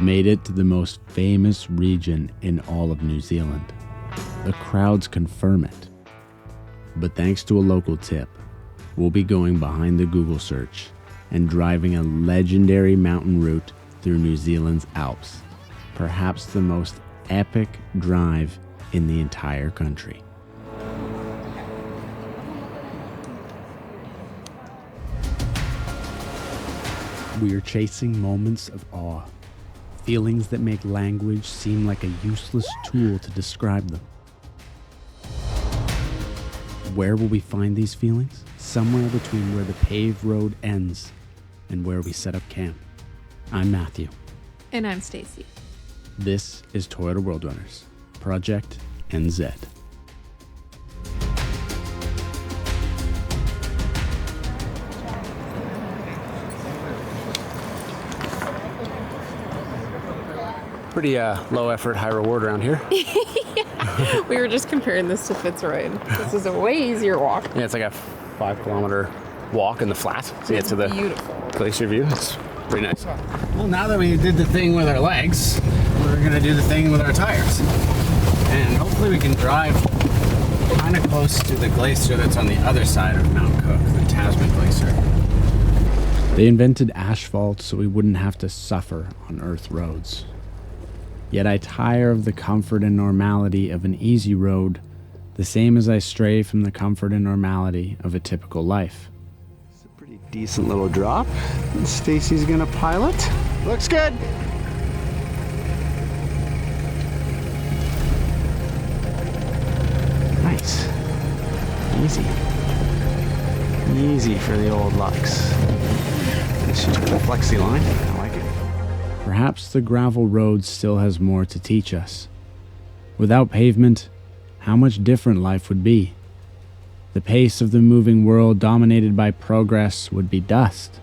made it to the most famous region in all of New Zealand. The crowds confirm it. But thanks to a local tip, we'll be going behind the Google search and driving a legendary mountain route through New Zealand's Alps, perhaps the most epic drive in the entire country. We are chasing moments of awe, feelings that make language seem like a useless tool to describe them. Where will we find these feelings? Somewhere between where the paved road ends and where we set up camp. I'm Matthew. And I'm Stacy. This is Toyota World Runners, Project NZ. Pretty low effort, high reward around here. Yeah. We were just comparing this to Fitzroy. This is a way easier walk. Yeah, it's like a 5 kilometer walk in the flat to get to the beautiful glacier view. It's pretty nice. Well, now that we did the thing with our legs, we're going to do the thing with our tires. And hopefully we can drive kind of close to the glacier that's on the other side of Mount Cook, the Tasman Glacier. They invented asphalt so we wouldn't have to suffer on Earth roads. Yet I tire of the comfort and normality of an easy road, the same as I stray from the comfort and normality of a typical life. It's a pretty decent little drop. Stacy's gonna pilot. Looks good. Nice. Easy. Easy for the old Lux. And she took the flexi line. I like it. Perhaps the gravel road still has more to teach us. Without pavement, how much different life would be. The pace of the moving world dominated by progress would be dust.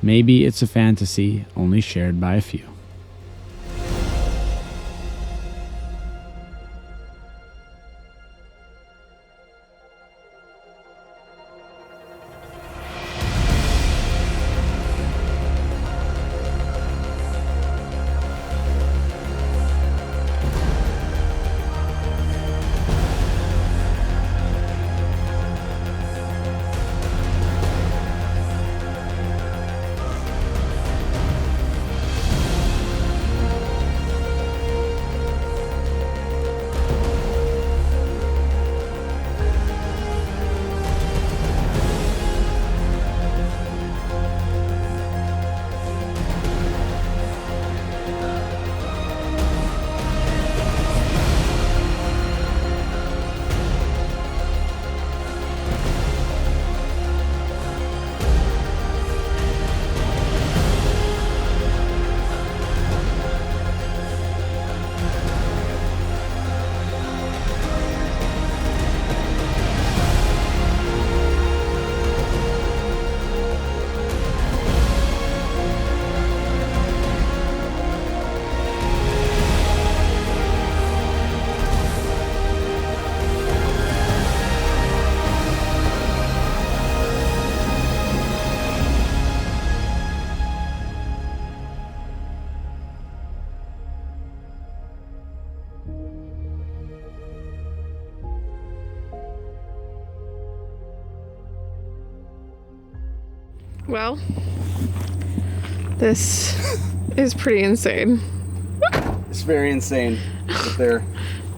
Maybe it's a fantasy only shared by a few. Well, this is pretty insane. It's very insane that there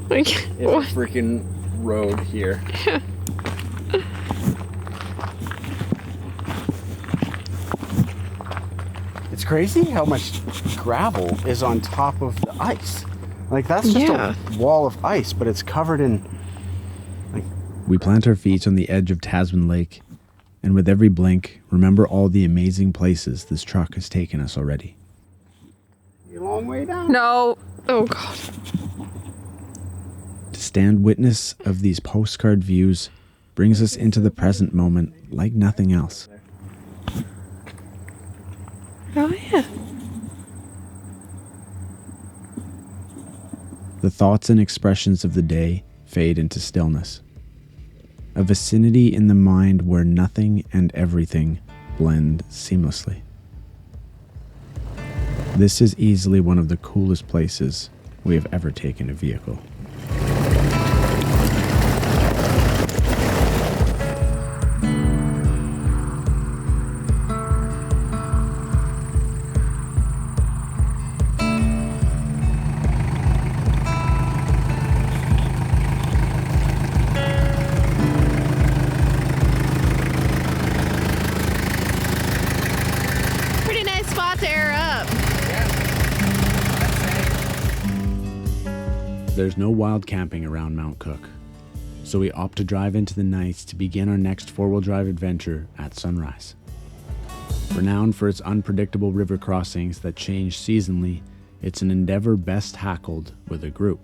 Like, is a freaking road here. It's crazy how much gravel is on top of the ice. Like, that's just a wall of ice, but it's covered in, like... We plant our feet on the edge of Tasman Lake, and with every blink, remember all the amazing places this truck has taken us already. You're a long way down. No. Oh, God. To stand witness of these postcard views brings us into the present moment like nothing else. Oh, yeah. The thoughts and expressions of the day fade into stillness. A vicinity in the mind where nothing and everything blend seamlessly. This is easily one of the coolest places we have ever taken a vehicle. Pretty nice spot to air up. There's no wild camping around Mount Cook, so we opt to drive into the nights to begin our next four-wheel drive adventure at sunrise. Renowned for its unpredictable river crossings that change seasonally, it's an endeavor best tackled with a group.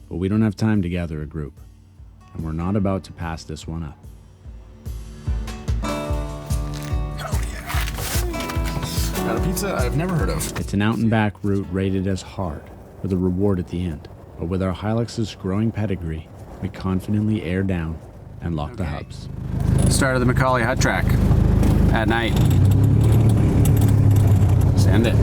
But we don't have time to gather a group, and we're not about to pass this one up. Got a pizza I've never heard of. It's an out and back route rated as hard, with a reward at the end. But with our Hilux's growing pedigree, we confidently air down and lock the hubs. Start of the Macaulay hut track at night. Send it.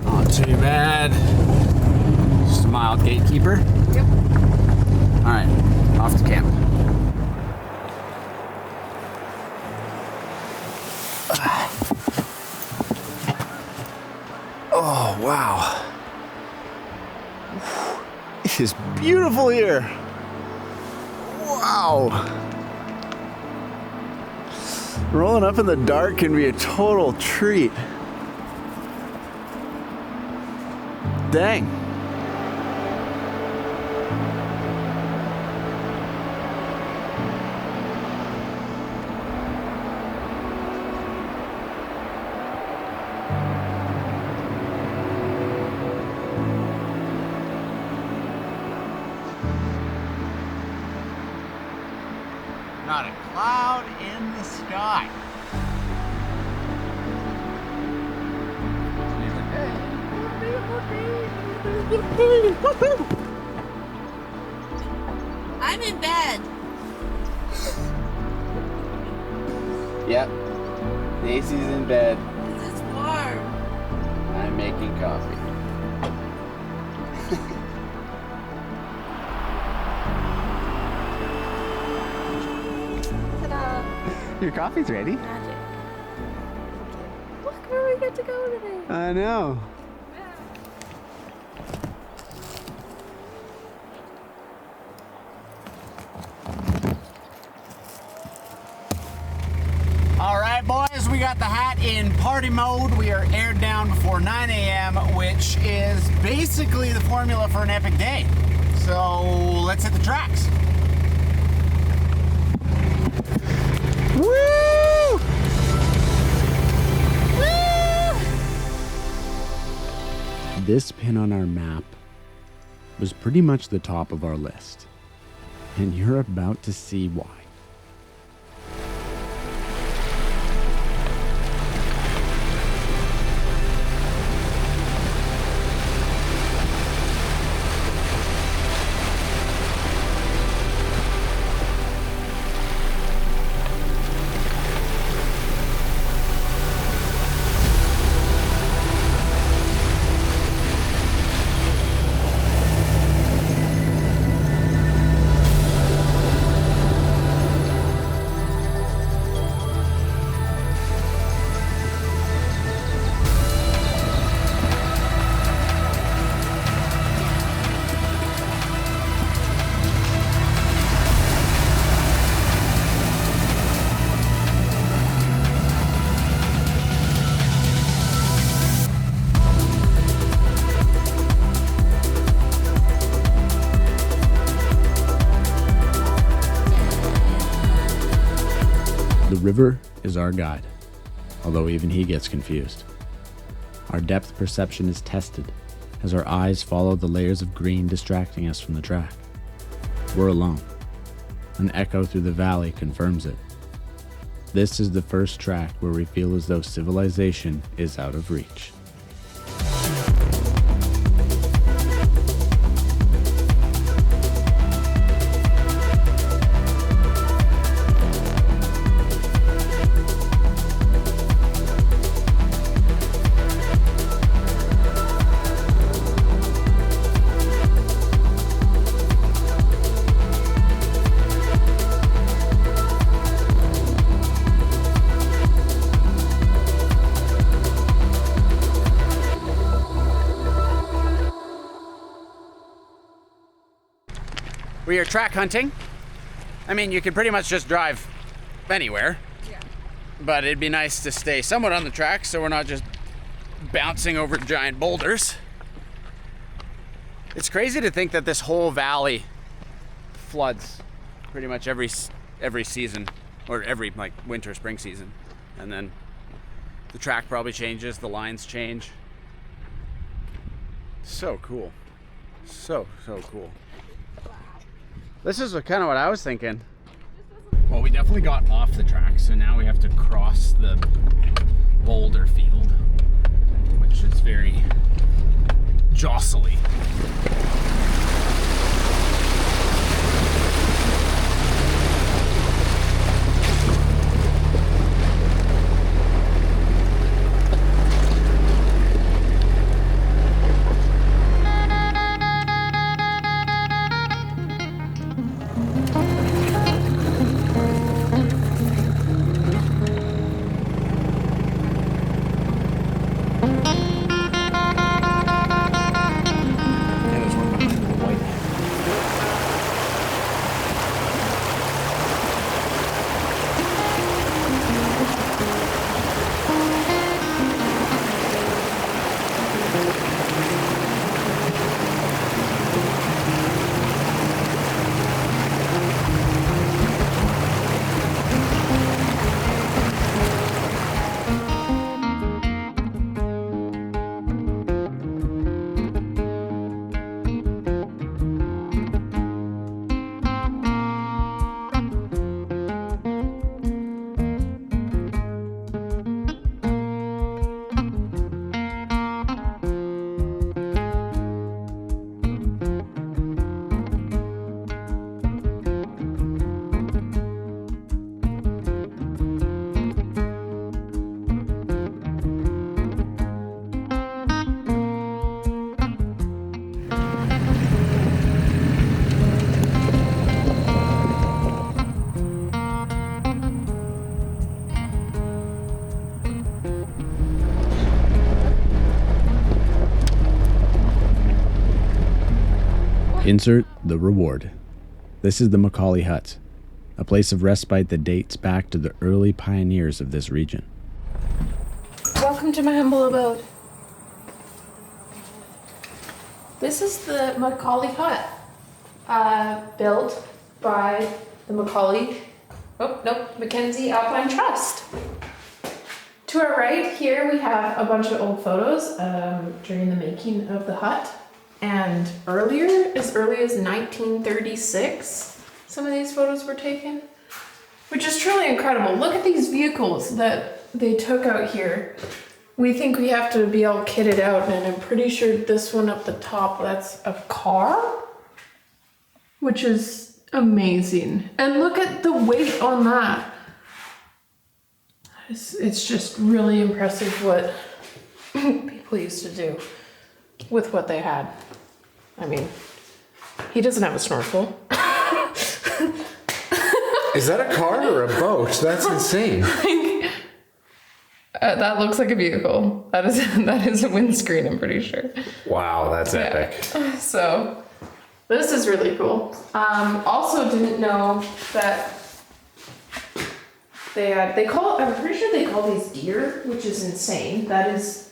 Not too bad. Just a mild gatekeeper. Yep. All right, off to camp. Oh, wow. It is beautiful here. Wow. Rolling up in the dark can be a total treat. Dang. Not a cloud in the sky. I'm in bed. Yep. Stacy's in bed. It's warm. I'm making coffee. Ta-da. Your coffee's ready. Magic. Look where we get to go today. I know. All right, boys, we got the hat in party mode. We are aired down before 9 a.m., which is basically the formula for an epic day. So let's hit the tracks. Woo! This pin on our map was pretty much the top of our list, and you're about to see why. The river is our guide, although even he gets confused. Our depth perception is tested as our eyes follow the layers of green distracting us from the track. We're alone. An echo through the valley confirms it. This is the first track where we feel as though civilization is out of reach. where you're track hunting. I mean, you could pretty much just drive anywhere. Yeah. But it'd be nice to stay somewhat on the track so we're not just bouncing over giant boulders. It's crazy to think that this whole valley floods pretty much every season, or every like winter, spring season. And then the track probably changes, the lines change. So cool. So cool. This is kind of what I was thinking. Well, we definitely got off the track, so now we have to cross the boulder field, which is very jostly. Insert the reward. This is the Macaulay Hut, a place of respite that dates back to the early pioneers of this region. Welcome to my humble abode. This is the Macaulay Hut, built by the Mackenzie Alpine Trust. To our right here we have a bunch of old photos during the making of the hut. And earlier, as early as 1936, some of these photos were taken, which is truly incredible. Look at these vehicles that they took out here. We think we have to be all kitted out, and I'm pretty sure this one up the top, that's a car, which is amazing. And look at the weight on that. It's just really impressive what people used to do with what they had. I mean, he doesn't have a snorkel. Is that a car or a boat? That's insane. That looks like a vehicle. That is a windscreen, I'm pretty sure. Wow, that's epic. So, this is really cool. Also didn't know that I'm pretty sure they call these deer, which is insane. That is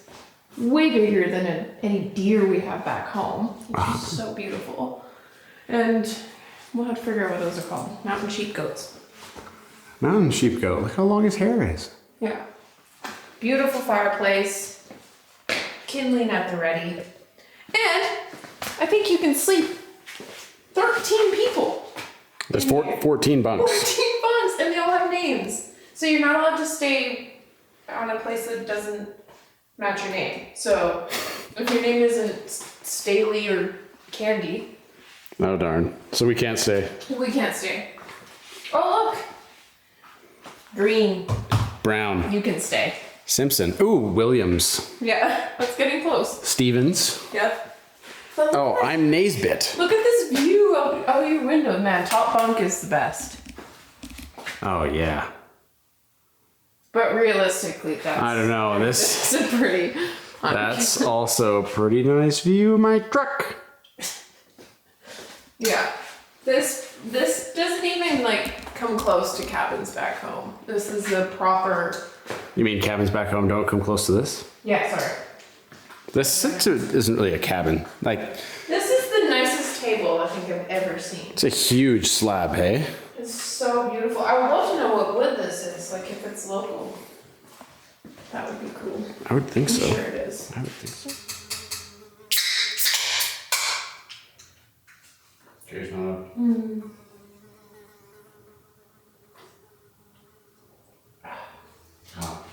way bigger than any deer we have back home, which is so beautiful. And we'll have to figure out what those are called. Mountain sheep goats. Mountain sheep goat. Look how long his hair is. Yeah. Beautiful fireplace. Kindling at the ready. And I think you can sleep 13 people. There's 14 bunks. 14 bunks, and they all have names. So you're not allowed to stay on a place that doesn't match your name. So if your name isn't Staley or Candy. Oh darn. So we can't stay. We can't stay. Oh look. Green. Brown. You can stay. Simpson. Ooh, Williams. Yeah, that's getting close. Stevens. Yep. Oh, I'm Naisbitt. Look at this view out your window, man. Top bunk is the best. Oh yeah. But realistically, that's... I don't know. This is a pretty... That's also a pretty nice view of my truck. Yeah. This doesn't even like come close to cabins back home. This is the proper. You mean cabins back home don't come close to this? Yeah, sorry. This isn't really a cabin. Like, This is the nicest table I think I've ever seen. it's a huge slab, hey? It's so beautiful. I would love to know what wood this is, like if it's local. That would be cool. I would think I'm so. sure it is. I would think so. Cheers, Mom. Oh.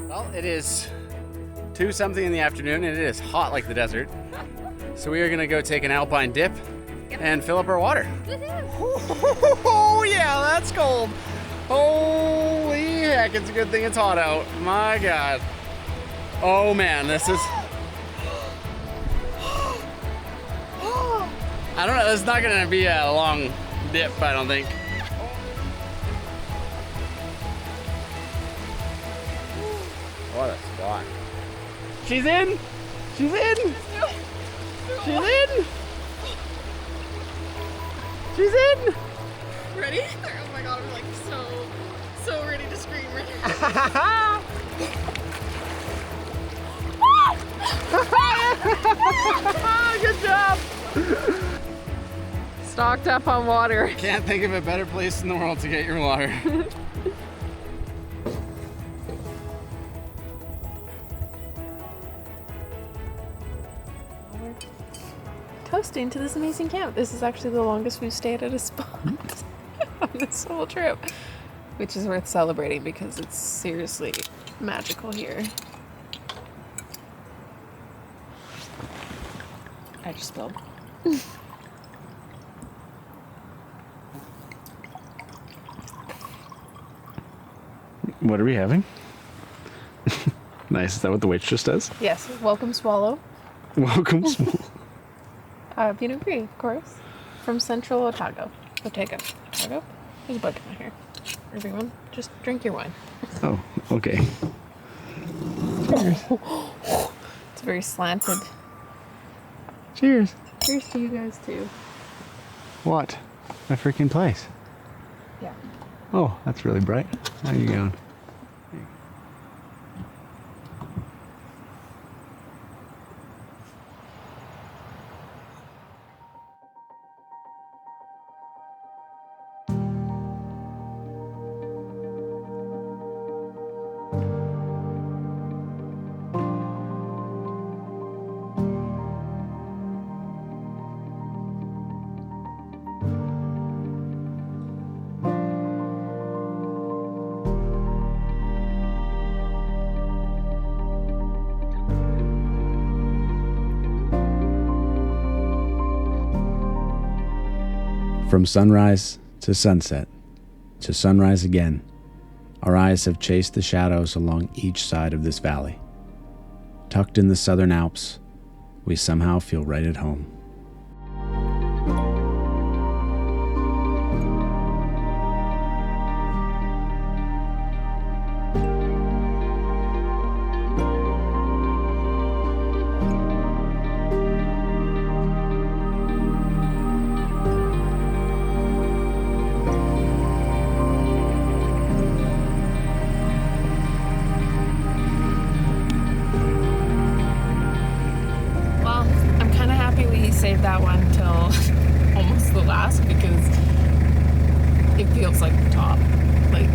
Well, it is 2-something in the afternoon and it is hot like the desert. So we are gonna go take an Alpine dip and fill up our water. Oh yeah, that's cold. Holy heck, it's a good thing it's hot out. My God. Oh man, this is... I don't know, this is not gonna be a long dip, I don't think. What a spot. She's in! She's in! She's in! She's in! Ready? Oh my god, I'm like so ready to scream right now. Good job! Stocked up on water. Can't think of a better place in the world to get your water. Toasting to this amazing camp. This is actually the longest we've stayed at a spot on this whole trip, which is worth celebrating because it's seriously magical here. I just spilled. What are we having? Nice. Is that what the waitress does? Yes, welcome swallow. Welcome. Pinot Gris, of course, from Central Otago. Otago. Otago? There's a bunch of them here. Everyone, just drink your wine. Oh, okay. It's very slanted. Cheers. Cheers to you guys too. What? My freaking place. Yeah. Oh, that's really bright. How are you going? From sunrise to sunset, to sunrise again, our eyes have chased the shadows along each side of this valley. Tucked in the southern Alps, we somehow feel right at home. Well, I'm kind of happy we saved that one till almost the last because it feels like the top. Like,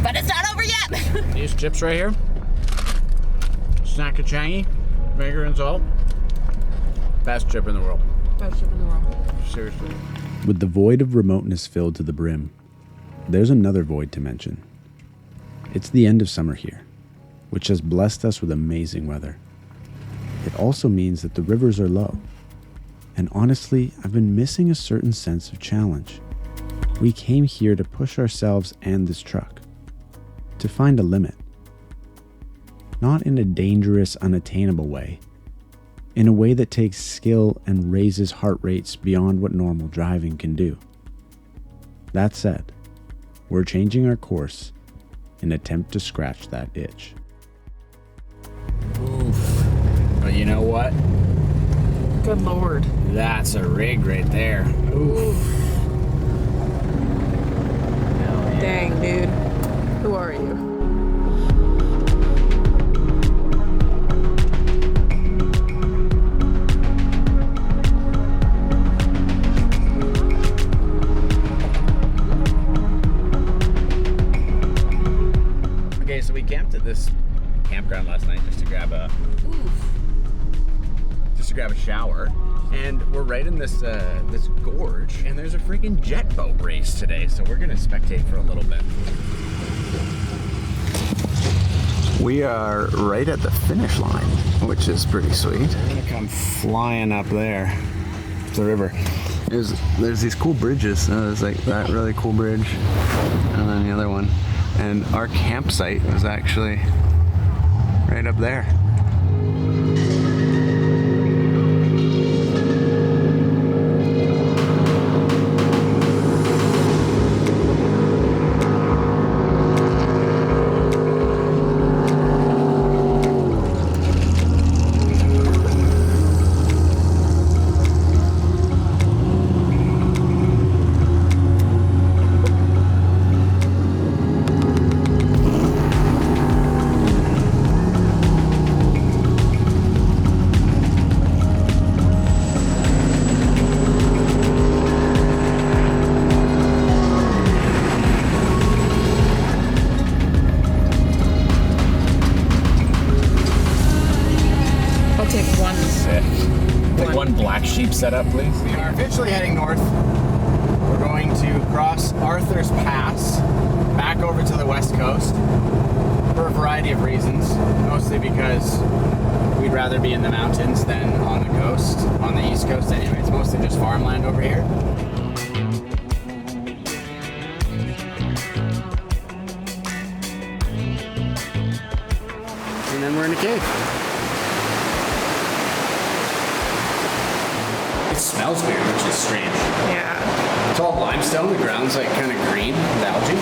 but it's not over yet. These chips right here. Snack a changy, vinegar and salt. Best chip in the world. Best chip in the world. Seriously. With the void of remoteness filled to the brim, there's another void to mention. It's the end of summer here, which has blessed us with amazing weather. It also means that the rivers are low, And honestly, I've been missing a certain sense of challenge. We came here to push ourselves and this truck, to find a limit. Not in a dangerous, unattainable way, in a way that takes skill and raises heart rates beyond what normal driving can do. That said, we're changing our course in an attempt to scratch that itch. Oof. But you know what? Good Lord. That's a rig right there. Oof. Dang, dude. Who are you? Okay, so we camped at this campground last night just to grab a shower, and we're right in this this gorge, and there's a freaking jet boat race today, so we're gonna spectate for a little bit. We are right at the finish line, which is pretty sweet. We're gonna come flying up there. It's the river. There's these cool bridges. There's like that really cool bridge, and then the other one. And our campsite was actually right up there. One black sheep setup, please. We are officially heading north. We're going to cross Arthur's Pass back over to the west coast for a variety of reasons. Mostly because we'd rather be in the mountains than on the coast, on the east coast anyway. It's mostly just farmland over here. And then we're in a cave. It smells weird, which is strange. Yeah. It's all limestone. The ground's like kind of green with algae.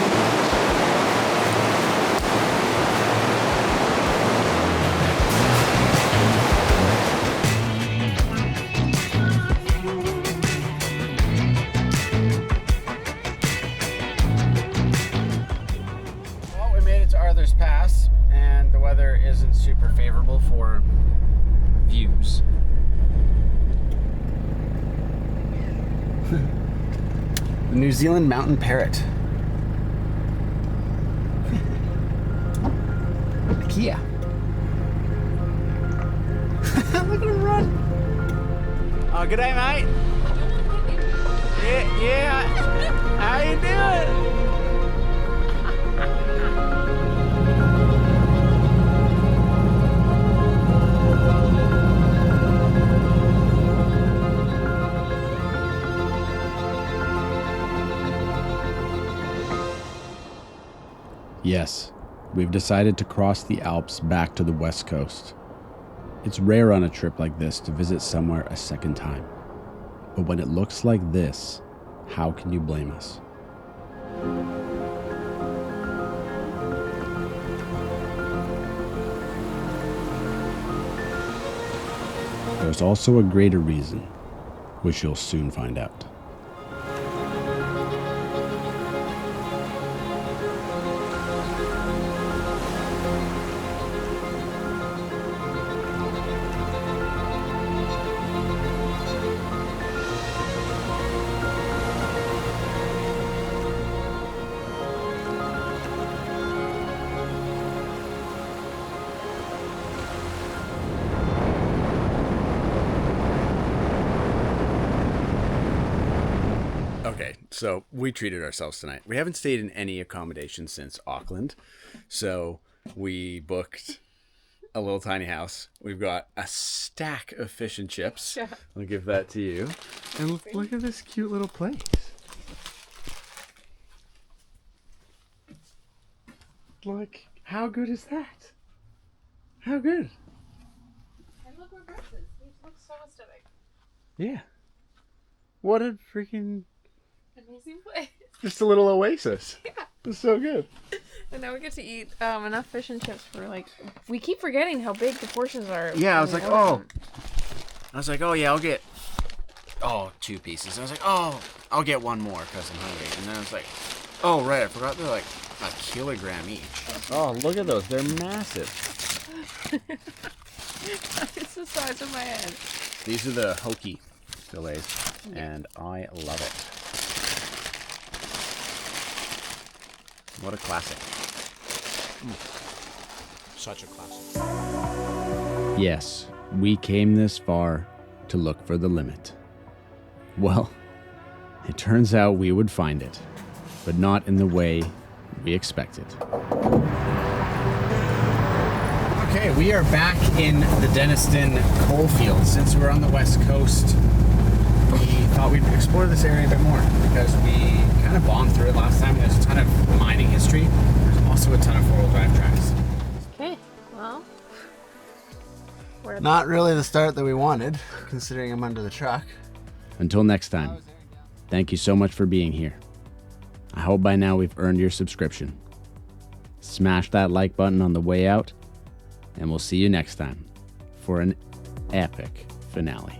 Well, we made it to Arthur's Pass, and the weather isn't super favorable for views. The New Zealand mountain parrot. Kia. Look at him run. Oh, good day, mate. Yeah. How you doing? Yes, we've decided to cross the Alps back to the west coast. It's rare on a trip like this to visit somewhere a second time. But when it looks like this, how can you blame us? There's also a greater reason, which you'll soon find out. Okay, so we treated ourselves tonight. We haven't stayed in any accommodation since Auckland, so we booked a little tiny house. We've got a stack of fish and chips. Yeah. I'll give that to you. And look at this cute little place. Like, how good is that? How good? And look where Brett is. He looks so aesthetic. Yeah. What a freaking... Amazing place. Just a little oasis. Yeah. It's so good. And now we get to eat enough fish and chips for like... We keep forgetting how big the portions are. Yeah, I was like, oh, yeah, I'll get, 2 pieces. I was like, oh, I'll get one more because I'm hungry. And then I was like, oh, right, I forgot they're like a kilogram each. Oh, look at those. They're massive. It's the size of my head. These are the hokey fillets, and I love it. What a classic. Such a classic. Yes, we came this far to look for the limit. Well, it turns out we would find it, but not in the way we expected. Okay, we are back in the Denniston coalfield. Since we're on the west coast, we thought we'd explore this area a bit more because we kind of bombed through it last time. There's a ton of mining history. There's also a ton of four-wheel drive tracks. Okay, well... Not really the start that we wanted, considering I'm under the truck. Until next time, thank you so much for being here. I hope by now we've earned your subscription. Smash that like button on the way out, and we'll see you next time for an epic finale.